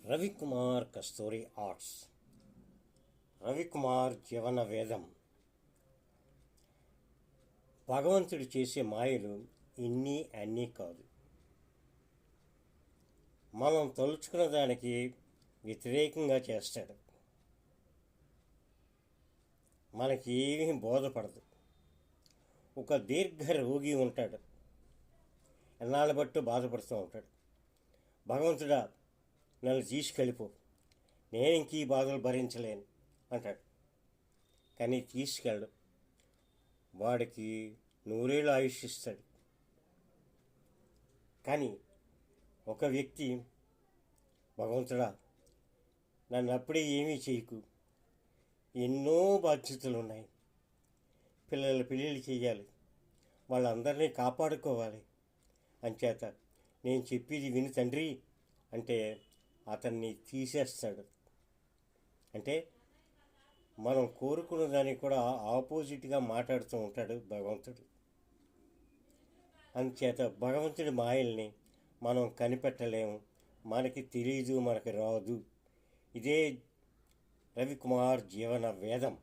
రవికుమార్ కస్తూరి arts. Ravikumar జీవన వేదం. భగవంతుడు చేసే మాయలు ఇన్ని అన్నీ కాదు. మనం తలుచుకున్న దానికి వ్యతిరేకంగా చేస్తాడు. మనకి ఏమీ బోధపడదు. ఒక దీర్ఘ రోగి ఉంటాడు, ఎన్నాళ్ళ బట్టు బాధపడుతూ ఉంటాడు. భగవంతుడా, నన్ను తీసుకెళ్ళిపో, నేను ఇంక ఈ బాధలు భరించలేను అంటాడు. కానీ తీసుకెళ్ళడు. వాడికి నూరేళ్ళు ఆయుష్ ఇస్తాడు. కానీ ఒక వ్యక్తి, భగవంతుడా నన్ను అప్పుడే ఏమీ చేయకు, ఎన్నో బాధ్యతలు ఉన్నాయి, పిల్లల పెళ్ళిళ్ళు చేయాలి, వాళ్ళందరినీ కాపాడుకోవాలి, అంచేత నేను చెప్పేది విని తండ్రి అంటే అతన్ని తీసేస్తాడు. అంటే మనం కోరుకున్న దానికి కూడా ఆపోజిట్గా మాట్లాడుతూ ఉంటాడు భగవంతుడు. అందుచేత భగవంతుడి మాయల్ని మనం కనిపెట్టలేము, మనకి తెలియదు, మనకి రాదు. ఇదే రవికుమార్ జీవన వేదం.